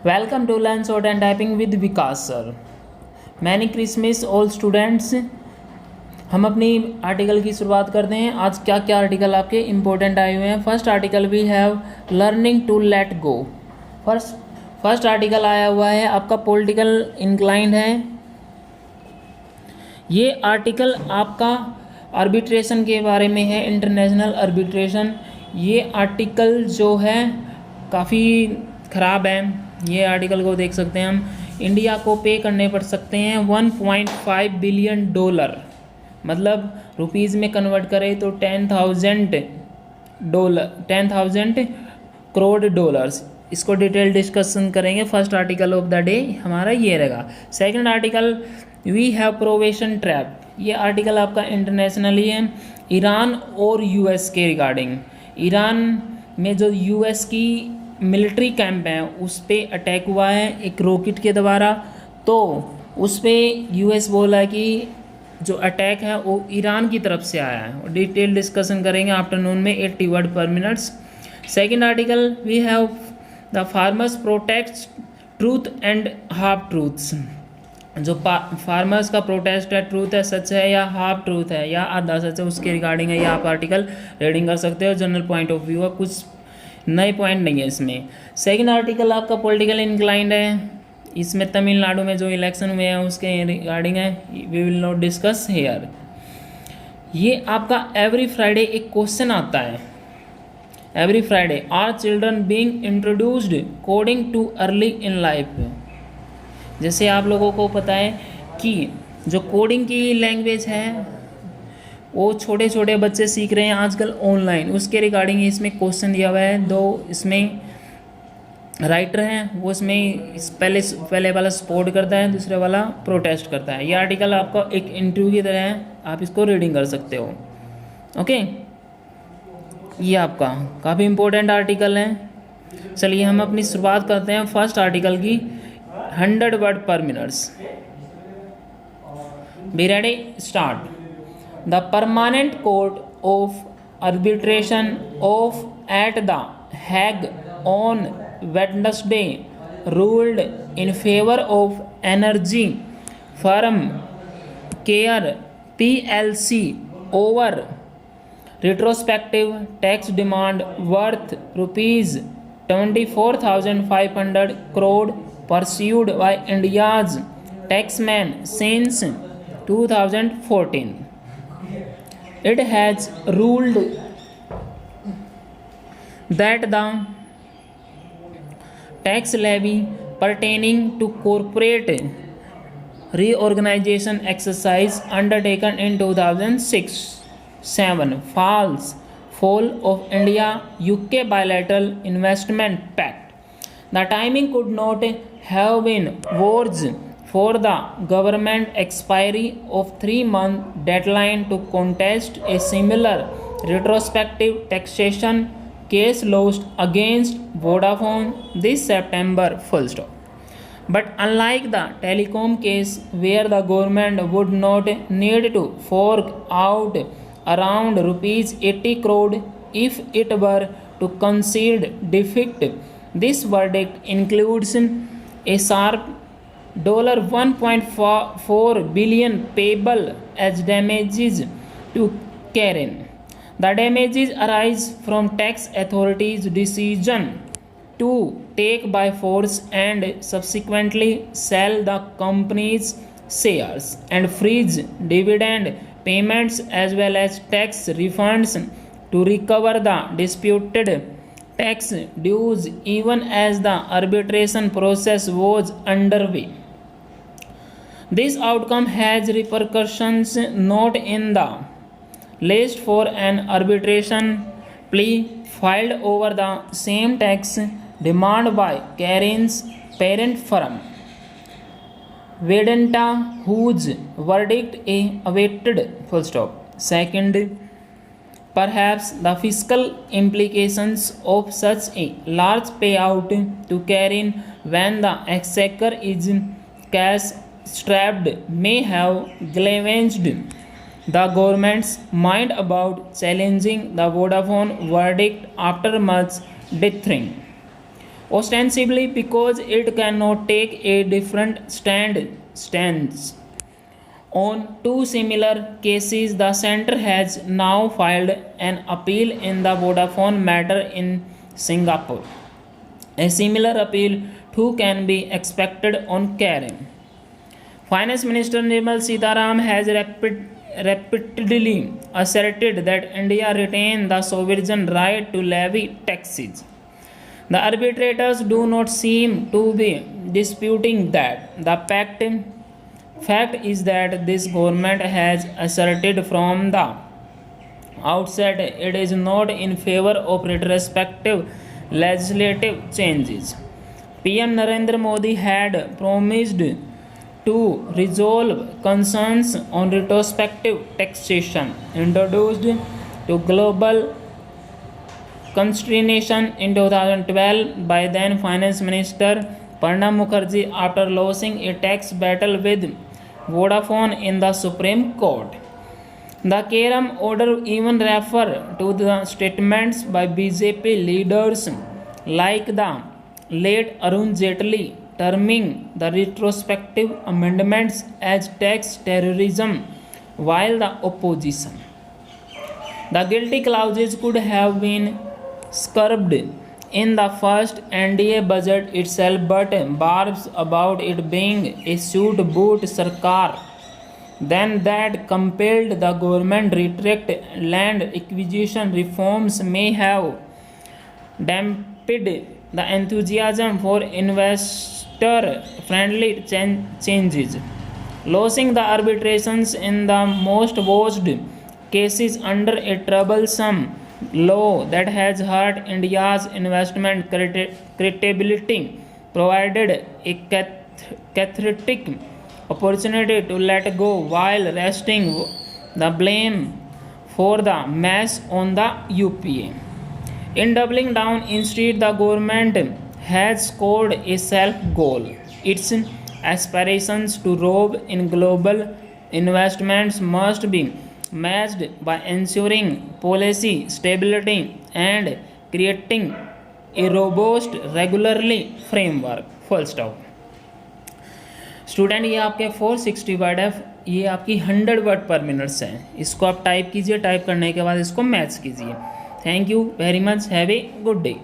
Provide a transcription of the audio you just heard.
Welcome to learn short and typing with Vikas sir. Merry Christmas all students. हम अपनी article की शुरुआत करते हैं। आज क्या क्या आर्टिकल आपके इम्पोर्टेंट आए हुए हैं। First article we have learning to let go. First article आया हुआ है आपका पॉलिटिकल इंक्लाइंड है। ये आर्टिकल आपका आर्बिट्रेशन के बारे में है, इंटरनेशनल आर्बिट्रेशन। ये आर्टिकल जो है काफ़ी ख़राब है। ये आर्टिकल को देख सकते हैं हम। इंडिया को पे करने पड़ सकते हैं 1.5 बिलियन डॉलर, मतलब रुपीज़ में कन्वर्ट करें तो 10,000 करोड़ डॉलर्स। इसको डिटेल डिस्कशन करेंगे। First article of the day हमारा ये रहेगा। Second article we have probation trap. ये आर्टिकल आपका इंटरनेशनली है, ईरान और यूएस के रिगार्डिंग। ईरान में जो यूएस की मिलिट्री कैंप है उस पर अटैक हुआ है एक रॉकेट के द्वारा, तो उस पर यूएस बोला कि जो अटैक है वो ईरान की तरफ से आया है। डिटेल डिस्कशन करेंगे आफ्टरनून में 80 वर्ड पर minutes. Second article we have the farmers protect truth and half truths. जो फार्मर्स का प्रोटेस्ट है, ट्रूथ है, सच है या हाफ ट्रूथ है या आधा सच है, उसके रिगार्डिंग है। ये आप आर्टिकल रीडिंग कर सकते हो। जनरल पॉइंट ऑफ व्यू है, कुछ नए पॉइंट नहीं है इसमें। सेकंड आर्टिकल आपका पॉलिटिकल इंक्लाइंड है। इसमें तमिलनाडु में जो इलेक्शन हुए हैं उसके रिगार्डिंग है। We will not discuss here. ये आपका एवरी फ्राइडे एक क्वेश्चन आता है। Every Friday are children being introduced coding too early in life. जैसे आप लोगों को पता है कि जो कोडिंग की लैंग्वेज है वो छोटे छोटे बच्चे सीख रहे हैं आजकल ऑनलाइन। उसके रिगार्डिंग इसमें क्वेश्चन दिया हुआ है। दो इसमें राइटर हैं, वो इसमें पहले वाला सपोर्ट करता है, दूसरे वाला प्रोटेस्ट करता है। ये आर्टिकल आपका एक इंटरव्यू की तरह है, आप इसको रीडिंग कर सकते हो। ओके, ये आपका काफ़ी इम्पोर्टेंट आर्टिकल है। चलिए हम अपनी शुरुआत करते हैं फर्स्ट आर्टिकल की। 100 वर्ड पर minutes. Be ready, start. The Permanent Court of Arbitration at The Hague on Wednesday ruled in favor of energy firm Care PLC over retrospective tax demand worth rupees 24,500 crore pursued by India's taxmen since 2014. It has ruled that the tax levy pertaining to corporate reorganization exercise undertaken in 2006-7 fall of India-UK bilateral investment pact. The timing could not have been worse for the government expiry of 3-month deadline to contest a similar retrospective taxation case lost against Vodafone this September, full stop. But unlike the telecom case where the government would not need to fork out around rupees 80 crore if it were to concede defeat, this verdict includes a sharp $1.4 billion payable as damages to Karen. The damages arise from tax authorities' decision to take by force and subsequently sell the company's shares and freeze dividend payments as well as tax refunds to recover the disputed tax dues even as the arbitration process was underway. This outcome has repercussions not in the least for an arbitration plea filed over the same tax demand by Karen's parent firm, Vedanta, whose verdict is awaited. Full stop. Second, perhaps the fiscal implications of such a large payout to Karen when the exchequer is cash strapped may have galvanized the government's mind about challenging the Vodafone verdict after much dithering. ostensibly because it cannot take a different stance. On two similar cases, the center has now filed an appeal in the Vodafone matter in Singapore. A similar appeal too can be expected on Karen. Finance Minister Nirmala Sitaraman has repeatedly asserted that India retains the sovereign right to levy taxes. The arbitrators do not seem to be disputing that. The fact is that this government has asserted from the outset it is not in favor of retrospective legislative changes. PM Narendra Modi had promised to resolve concerns on retrospective taxation introduced to global consternation in 2012 by then Finance Minister Pranab Mukherjee after losing a tax battle with Vodafone in the Supreme Court. The Karen order even refer to the statements by BJP leaders like the late Arun Jaitley terming the retrospective amendments as tax terrorism while the opposition. The guilty clauses could have been scrubbed in the first NDA budget itself, but barbs about it being a suit-boot Sarkar then that compelled the government retract land acquisition reforms may have dampened the enthusiasm for investor-friendly changes. Losing the arbitrations in the most watched cases under a troublesome law that has hurt India's investment credibility provided a cathartic opportunity to let go while resting the blame for the mess on the UPA. In doubling down, instead, the government has scored a self-goal. Its aspirations to rob in global investments must be matched by ensuring policy stability and creating a robust regulatory framework. Full stop. Student ये आपके 460 word है, ये आपकी 100 word पर minutes है। इसको आप type कीजिए, टाइप करने के बाद इसको मैच कीजिए। Thank you very much, have a good day.